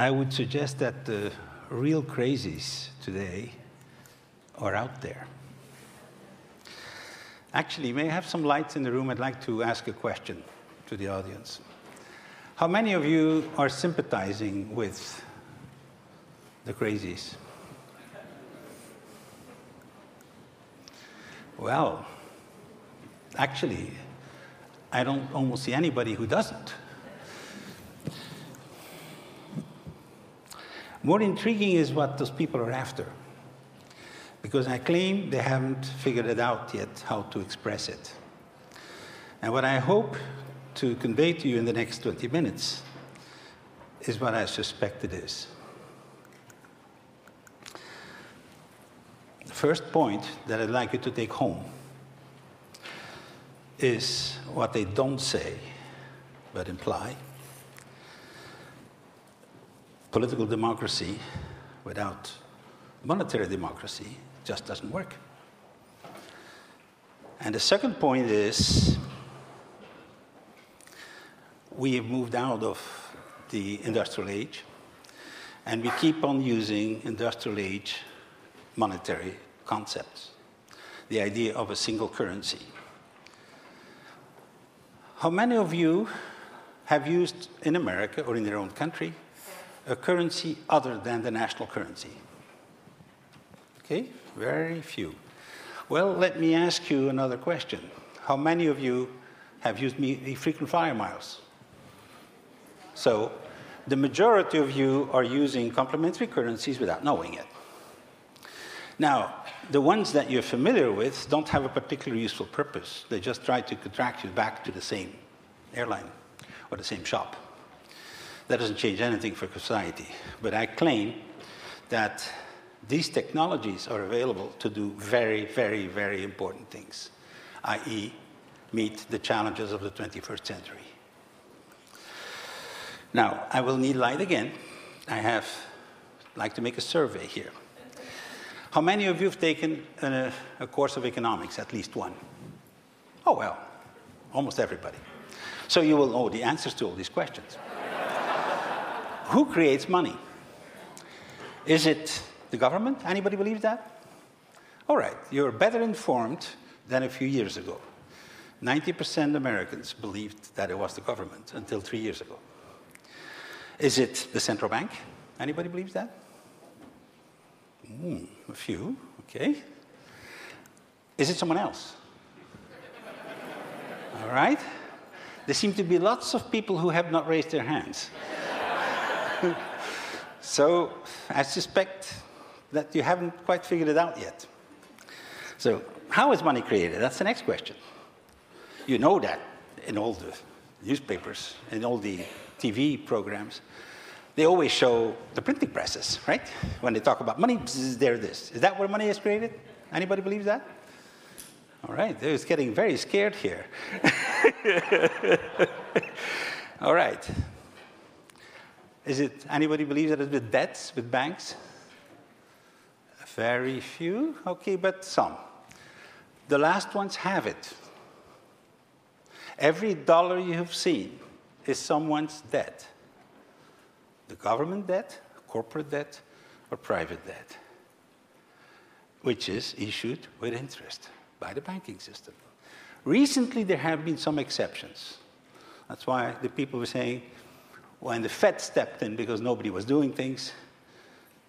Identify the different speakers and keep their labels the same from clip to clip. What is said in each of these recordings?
Speaker 1: I would suggest that the real crazies today are out there. Actually, may I have some lights in the room? I'd like to ask a question to the audience. How many of you are sympathizing with the crazies? Well, actually, I don't almost see anybody who doesn't. More intriguing is what those people are after, because I claim they haven't figured it out yet how to express it. And what I hope to convey to you in the next 20 minutes is what I suspect it is. The first point that I'd like you to take home is what they don't say but imply. Political democracy without monetary democracy just doesn't work. And the second point is we have moved out of the industrial age, and we keep on using industrial age monetary concepts, the idea of a single currency. How many of you have used in America or in their own country a currency other than the national currency? Okay, very few. Well, let me ask you another question. How many of you have used frequent flyer miles? So the majority of you are using complementary currencies without knowing it. Now, the ones that you're familiar with don't have a particularly useful purpose. They just try to contract you back to the same airline or the same shop. That doesn't change anything for society. But I claim that these technologies are available to do very, very, very important things, i.e., meet the challenges of the 21st century. Now, I will need light again. I'd like to make a survey here. How many of you have taken a course of economics, at least one? Oh, well, almost everybody. So you will know the answers to all these questions. Who creates money? Is it the government? Anybody believe that? All right, you're better informed than a few years ago. 90% Americans believed that it was the government until 3 years ago. Is it the central bank? Anybody believes that? A few, okay. Is it someone else? All right. There seem to be lots of people who have not raised their hands. So I suspect that you haven't quite figured it out yet. So how is money created? That's the next question. You know that in all the newspapers, in all the TV programs, they always show the printing presses, right? When they talk about money, there it is. Is that where money is created? Anybody believe that? All right, they're getting very scared here. All right. Anybody believe that it's with debts, with banks? Very few, okay, but some. The last ones have it. Every dollar you have seen is someone's debt. The government debt, corporate debt, or private debt, which is issued with interest by the banking system. Recently, there have been some exceptions. That's why the people were saying, when the Fed stepped in because nobody was doing things,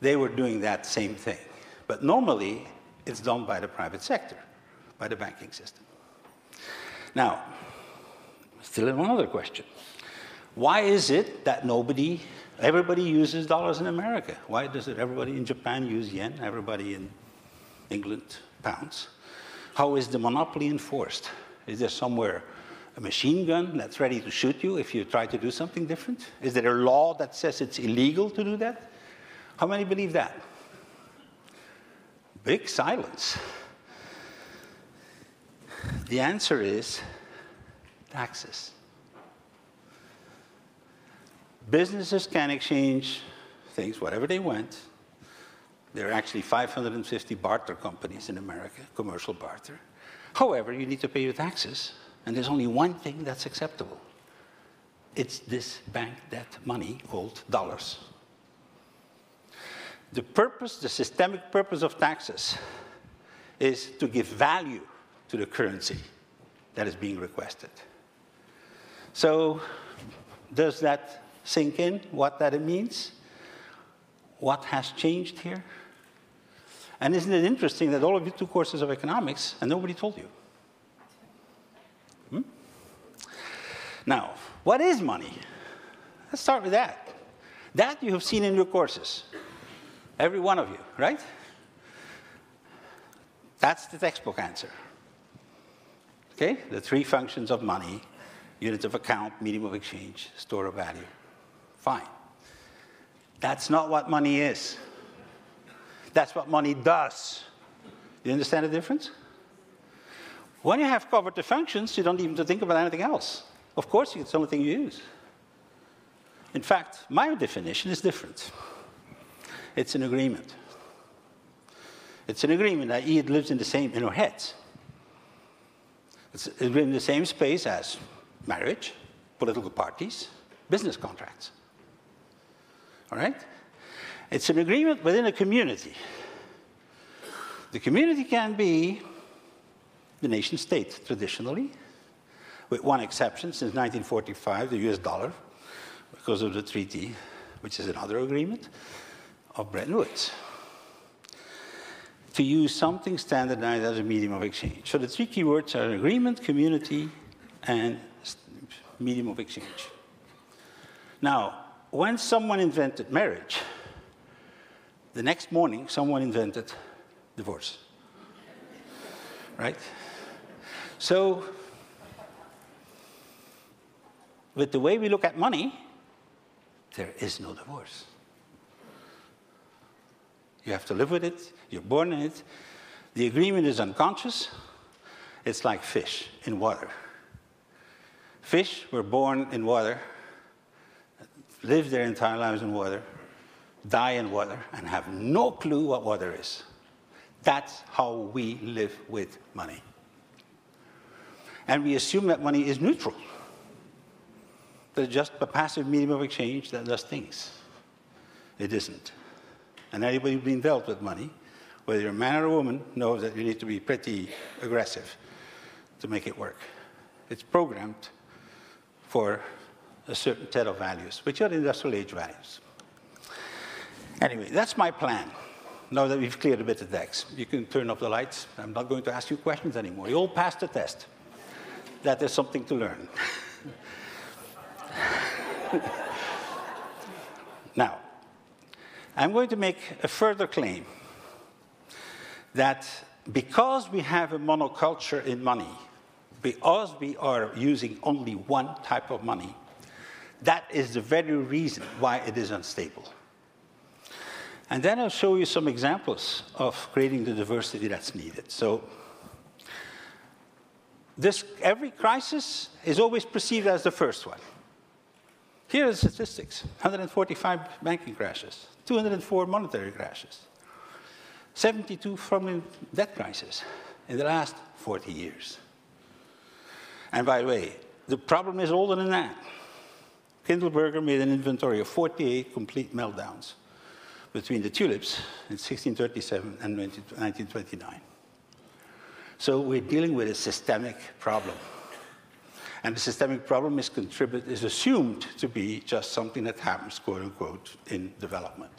Speaker 1: they were doing that same thing. But normally, it's done by the private sector, by the banking system. Now, still another question. Why is it that everybody uses dollars in America? Why does everybody in Japan use yen, everybody in England, pounds? How is the monopoly enforced? Is there somewhere a machine gun that's ready to shoot you if you try to do something different? Is there a law that says it's illegal to do that? How many believe that? Big silence. The answer is taxes. Businesses can exchange things, whatever they want. There are actually 550 barter companies in America, commercial barter. However, you need to pay your taxes, and there's only one thing that's acceptable. It's this bank debt money called dollars. The purpose, the systemic purpose of taxes is to give value to the currency that is being requested. So does that sink in, what that means? What has changed here? And isn't it interesting that all of you took courses of economics and nobody told you? Now, what is money? Let's start with that. That you have seen in your courses. Every one of you, right? That's the textbook answer. Okay? The three functions of money: unit of account, medium of exchange, store of value. Fine. That's not what money is. That's what money does. You understand the difference? When you have covered the functions, you don't even have to think about anything else. Of course, it's the only thing you use. In fact, my definition is different. It's an agreement. It's an agreement, i.e. it lives in our heads. It's in the same space as marriage, political parties, business contracts. All right? It's an agreement within a community. The community can be the nation state, traditionally, with one exception, since 1945, the US dollar, because of the treaty, which is another agreement, of Bretton Woods, to use something standardized as a medium of exchange. So the three key words are agreement, community, and medium of exchange. Now, when someone invented marriage, the next morning, someone invented divorce. Right? So, with the way we look at money, there is no divorce. You have to live with it. You're born in it. The agreement is unconscious. It's like fish in water. Fish were born in water, live their entire lives in water, die in water, and have no clue what water is. That's how we live with money. And we assume that money is neutral. That it's just a passive medium of exchange that does things. It isn't. And anybody who's been dealt with money, whether you're a man or a woman, knows that you need to be pretty aggressive to make it work. It's programmed for a certain set of values, which are industrial age values. Anyway, that's my plan. Now that we've cleared a bit of decks, you can turn off the lights. I'm not going to ask you questions anymore. You all passed the test. That is something to learn. Now, I'm going to make a further claim that because we have a monoculture in money, because we are using only one type of money, that is the very reason why it is unstable. And then I'll show you some examples of creating the diversity that's needed. So every crisis is always perceived as the first one. Here are the statistics: 145 banking crashes, 204 monetary crashes, 72 from debt crisis in the last 40 years. And by the way, the problem is older than that. Kindleberger made an inventory of 48 complete meltdowns between the tulips in 1637 and 1929. So we're dealing with a systemic problem. And the systemic problem is assumed to be just something that happens, quote unquote, in development.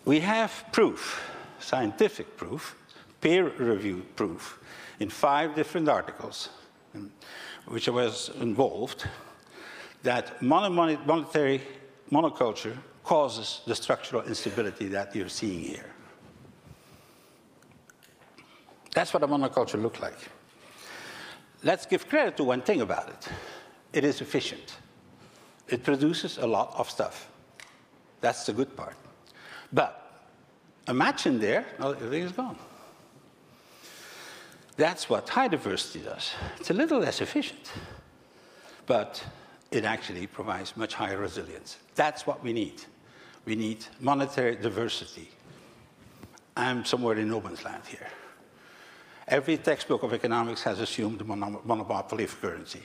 Speaker 1: We have proof, scientific proof, peer-reviewed proof, in 5 different articles, which I was involved, that monetary monoculture causes the structural instability that you're seeing here. That's what a monoculture looks like. Let's give credit to one thing about it. It is efficient. It produces a lot of stuff. That's the good part. But a match in there, everything is gone. That's what high diversity does. It's a little less efficient, but it actually provides much higher resilience. That's what we need. We need monetary diversity. I'm somewhere in no man's land here. Every textbook of economics has assumed the monopoly of currency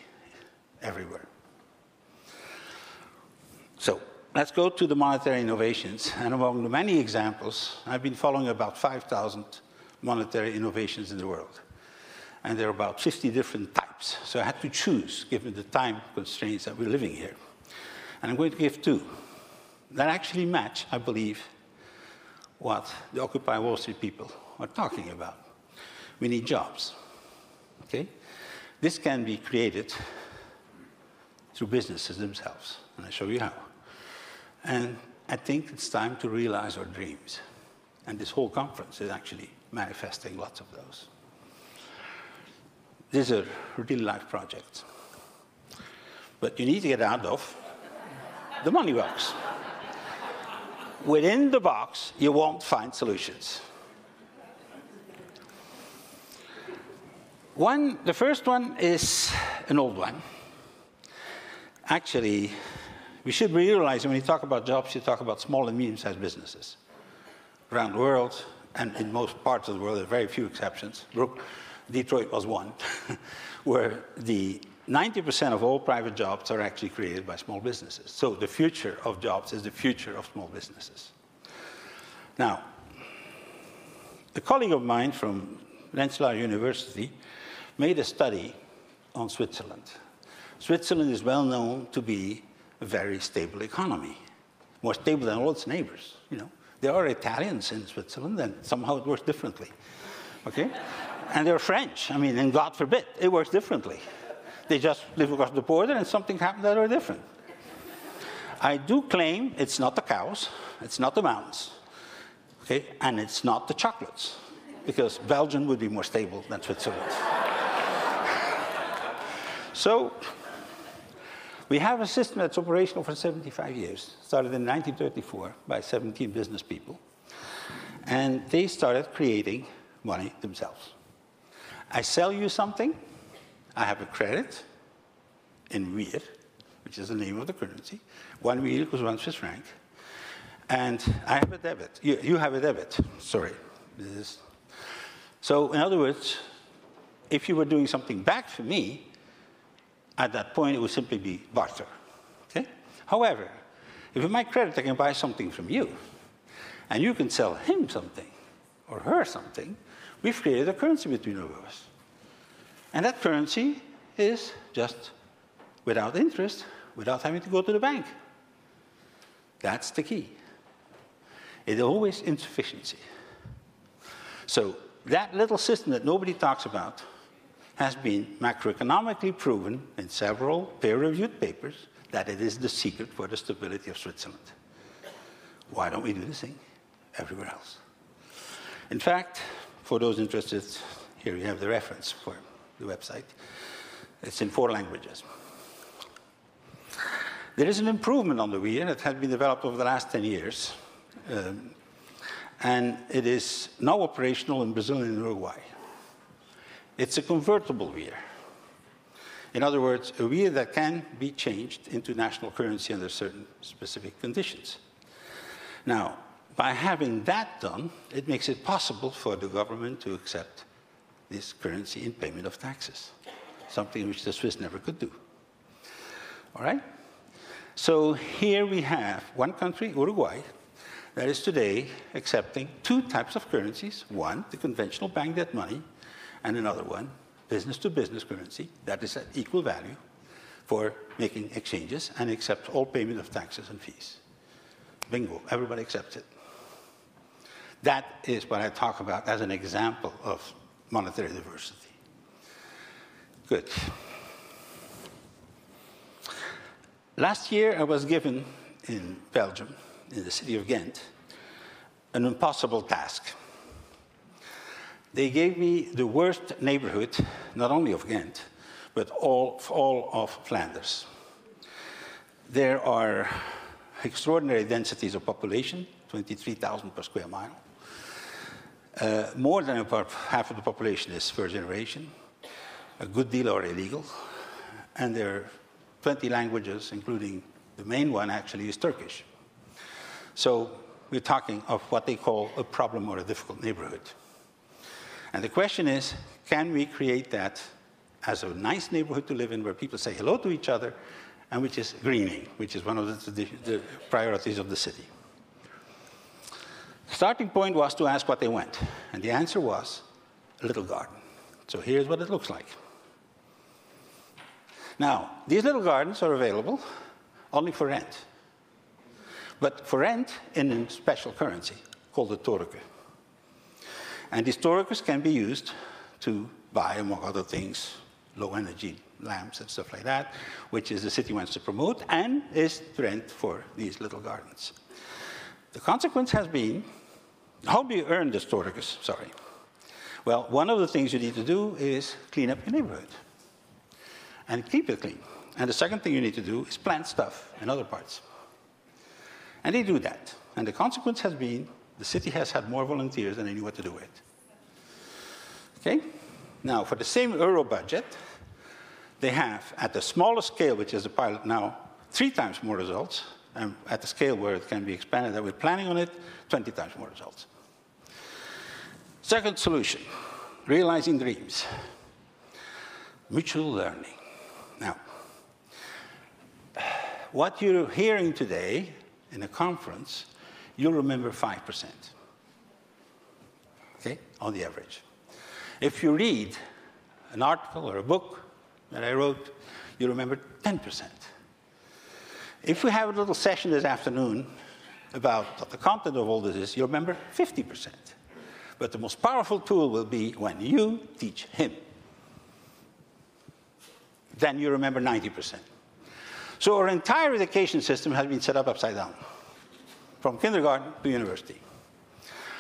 Speaker 1: everywhere. So let's go to the monetary innovations. And among the many examples, I've been following about 5,000 monetary innovations in the world. And there are about 50 different types. So I had to choose, given the time constraints that we're living here. And I'm going to give two that actually match, I believe, what the Occupy Wall Street people are talking about. We need jobs. Okay? This can be created through businesses themselves, and I'll show you how. And I think it's time to realize our dreams. And this whole conference is actually manifesting lots of those. These are real-life projects. But you need to get out of the money box. Within the box, you won't find solutions. The first one is an old one. Actually, we should realize when you talk about jobs, you talk about small and medium-sized businesses around the world, and in most parts of the world, there are very few exceptions. Detroit was one, where the 90% of all private jobs are actually created by small businesses. So the future of jobs is the future of small businesses. Now, a colleague of mine from Rensselaer University made a study on Switzerland. Switzerland is well known to be a very stable economy, more stable than all its neighbors. You know, there are Italians in Switzerland, and somehow it works differently. Okay? And they're French. I mean, and God forbid, it works differently. They just live across the border, and something happened that are different. I do claim it's not the cows, it's not the mountains, okay, and it's not the chocolates, because Belgium would be more stable than Switzerland. So we have a system that's operational for 75 years. Started in 1934 by 17 business people. And they started creating money themselves. I sell you something. I have a credit in Weir, which is the name of the currency. 1 Weir equals 1 Swiss franc. And I have a debit. You have a debit. Sorry. So in other words, if you were doing something back for me, at that point, it would simply be barter. Okay? However, if in my credit I can buy something from you, and you can sell him something, or her something, we've created a currency between all of us. And that currency is just without interest, without having to go to the bank. That's the key. It's always insufficiency. So that little system that nobody talks about has been macroeconomically proven in several peer-reviewed papers that it is the secret for the stability of Switzerland. Why don't we do the same everywhere else? In fact, for those interested, here you have the reference for the website. It's in 4 languages. There is an improvement on the Weir that has been developed over the last 10 years. And it is now operational in Brazil and Uruguay. It's a convertible Weir. In other words, a Weir that can be changed into national currency under certain specific conditions. Now, by having that done, it makes it possible for the government to accept this currency in payment of taxes, something which the Swiss never could do. All right? So here we have one country, Uruguay, that is today accepting 2 types of currencies. One, the conventional bank debt money, and another one, business-to-business currency, that is at equal value for making exchanges and accepts all payment of taxes and fees. Bingo, everybody accepts it. That is what I talk about as an example of monetary diversity. Good. Last year, I was given in Belgium, in the city of Ghent, an impossible task. They gave me the worst neighborhood, not only of Ghent, but all of Flanders. There are extraordinary densities of population, 23,000 per square mile. More than about half of the population is first generation. A good deal are illegal. And there are 20 languages, including the main one actually is Turkish. So we're talking of what they call a problem or a difficult neighborhood. And the question is, can we create that as a nice neighborhood to live in where people say hello to each other and which is greening, which is one of the priorities of the city. The starting point was to ask what they want, and the answer was a little garden. So here's what it looks like. Now, these little gardens are available only for rent, but for rent in a special currency called the toruke. And these torukes can be used to buy, among other things, low-energy lamps and stuff like that, which is the city wants to promote, and is rent for these little gardens. The consequence has been, how do you earn these torukes? Sorry. Well, one of the things you need to do is clean up your neighborhood and keep it clean. And the second thing you need to do is plant stuff in other parts. And they do that. And the consequence has been the city has had more volunteers than they knew what to do with. Okay? Now, for the same euro budget, they have, at the smallest scale, which is the pilot now, 3 times more results. And at the scale where it can be expanded, that we're planning on it, 20 times more results. Second solution, realizing dreams. Mutual learning. Now, what you're hearing today in a conference, you'll remember 5%, okay, on the average. If you read an article or a book that I wrote, you remember 10%. If we have a little session this afternoon about what the content of all this is, you remember 50%. But the most powerful tool will be when you teach him. Then you remember 90%. So our entire education system has been set up upside down, from kindergarten to university.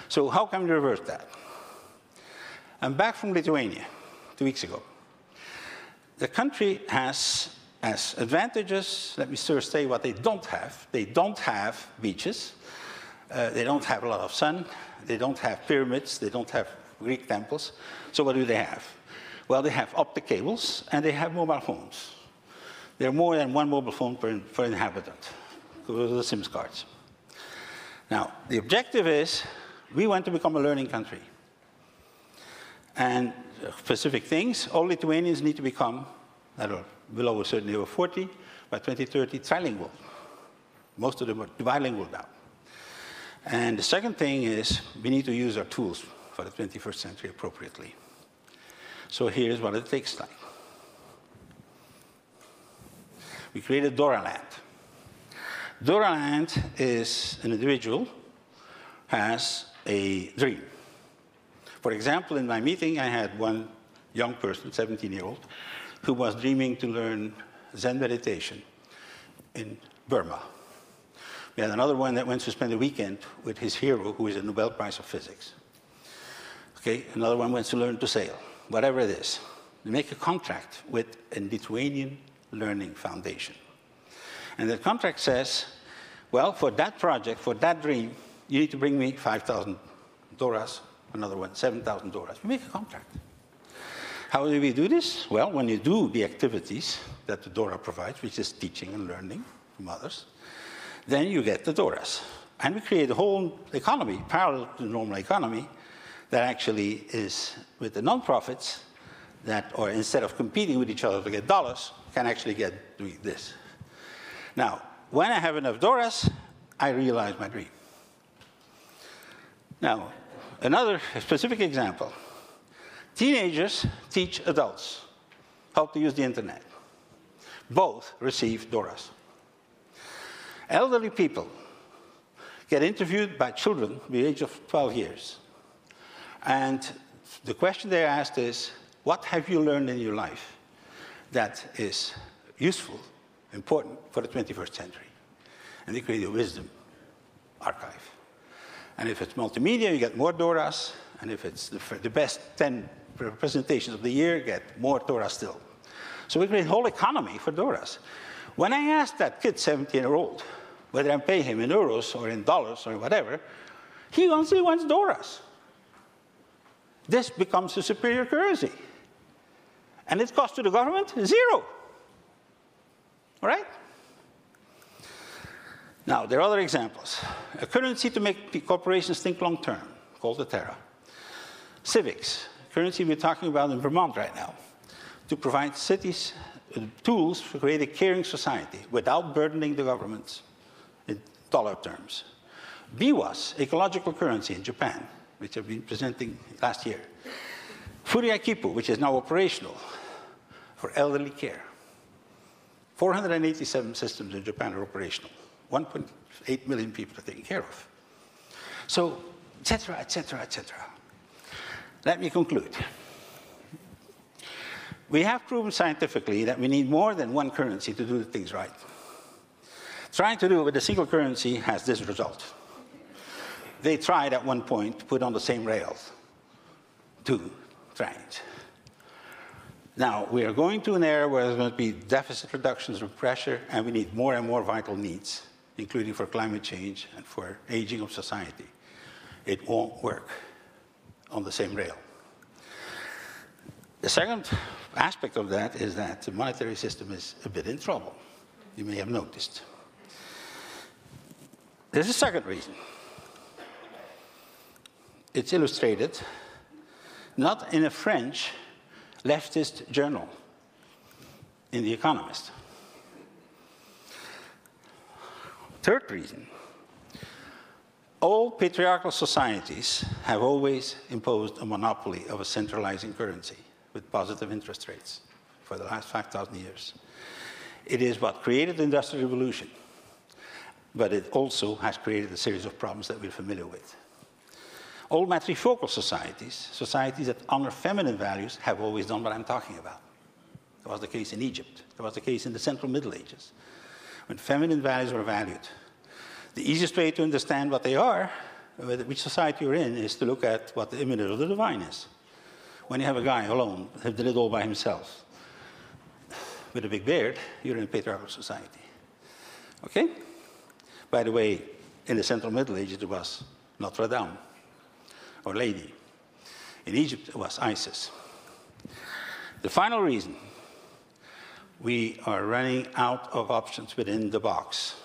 Speaker 1: So how can we reverse that? I'm back from Lithuania 2 weeks ago. The country has as advantages, let me first say what they don't have. They don't have beaches. They don't have a lot of sun. They don't have pyramids. They don't have Greek temples. So what do they have? Well, they have optic cables, and they have mobile phones. There are more than 1 mobile phone per inhabitant. Those are the SIM cards. Now, the objective is, we want to become a learning country. And specific things, all Lithuanians need to become, that are below a certain age of 40, by 2030, trilingual. Most of them are bilingual now. And the second thing is, we need to use our tools for the 21st century appropriately. So here's what it takes like. We created Doraland. Doraland is an individual has a dream. For example, in my meeting, I had one young person, 17-year-old, who was dreaming to learn Zen meditation in Burma. We had another one that went to spend a weekend with his hero, who is a Nobel Prize of Physics. Okay, another one wants to learn to sail, whatever it is. We make a contract with a Lithuanian Learning Foundation. And the contract says, well, for that project, for that dream, you need to bring me 5,000 doras, another one, 7,000 doras. We make a contract. How do we do this? Well, when you do the activities that the Dora provides, which is teaching and learning from others, then you get the Doras. And we create a whole economy, parallel to the normal economy, that actually is with the non-profits that, or instead of competing with each other to get dollars, can actually get doing this. Now, when I have enough Doras, I realize my dream. Now, another specific example. Teenagers teach adults how to use the internet. Both receive Doras. Elderly people get interviewed by children at the age of 12 years. And the question they're asked is, what have you learned in your life that is useful, important for the 21st century? And they create a wisdom archive. And if it's multimedia, you get more Doras. And if it's the best 10 presentations of the year, get more Doras still. So we create a whole economy for Doras. When I asked that kid, 17-year-old, whether I pay him in euros or in dollars or whatever, he wants Doras. This becomes a superior currency. And it costs to the government 0. All right? Now, there are other examples. A currency to make corporations think long-term, called the Terra. Civics, currency we're talking about in Vermont right now, to provide cities tools to create a caring society without burdening the governments in dollar terms. BWAS, ecological currency in Japan, which I've been presenting last year. Furiakipu, which is now operational for elderly care. 487 systems in Japan are operational. 1.8 million people are taken care of. So, et cetera, et cetera, et cetera. Let me conclude. We have proven scientifically that we need more than one currency to do things right. Trying to do it with a single currency has this result. They tried at one point to put on the same rails two trains. Now, we are going to an era where there's going to be deficit reductions of pressure, and we need more and more vital needs, including for climate change and for aging of society. It won't work on the same rail. The second aspect of that is that the monetary system is a bit in trouble. You may have noticed. There's a second reason. It's illustrated not in a French leftist journal, in The Economist. Third reason. All patriarchal societies have always imposed a monopoly of a centralizing currency with positive interest rates for the last 5,000 years. It is what created the Industrial Revolution, but it also has created a series of problems that we're familiar with. All matrifocal societies, societies that honor feminine values, have always done what I'm talking about. That was the case in Egypt. That was the case in the Central Middle Ages, when feminine values were valued. The easiest way to understand what they are, which society you're in, is to look at what the image of the divine is. When you have a guy alone, who did it all by himself, with a big beard, you're in a patriarchal society. Okay? By the way, in the Central Middle Ages, it was Notre Dame, or Lady. In Egypt, it was Isis. The final reason, we are running out of options within the box.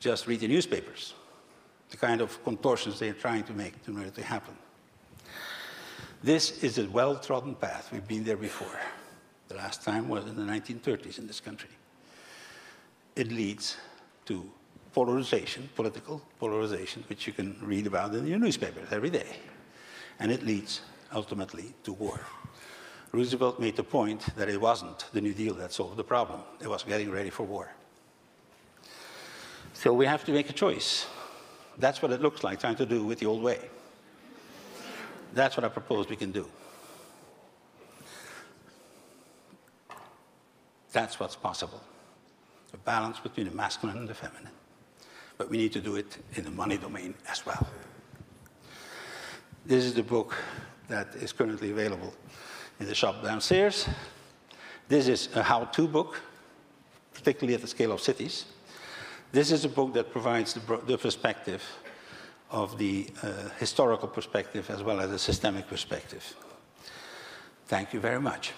Speaker 1: Just read the newspapers, the kind of contortions they're trying to make in order to happen. This is a well-trodden path. We've been there before. The last time was in the 1930s in this country. It leads to polarization, political polarization, which you can read about in your newspapers every day. And it leads, ultimately, to war. Roosevelt made the point that it wasn't the New Deal that solved the problem. It was getting ready for war. So we have to make a choice. That's what it looks like trying to do with the old way. That's what I propose we can do. That's what's possible. A balance between the masculine and the feminine. But we need to do it in the money domain as well. This is the book that is currently available in the shop downstairs. This is a how-to book, particularly at the scale of cities. This is a book that provides the perspective of the historical perspective as well as a systemic perspective. Thank you very much.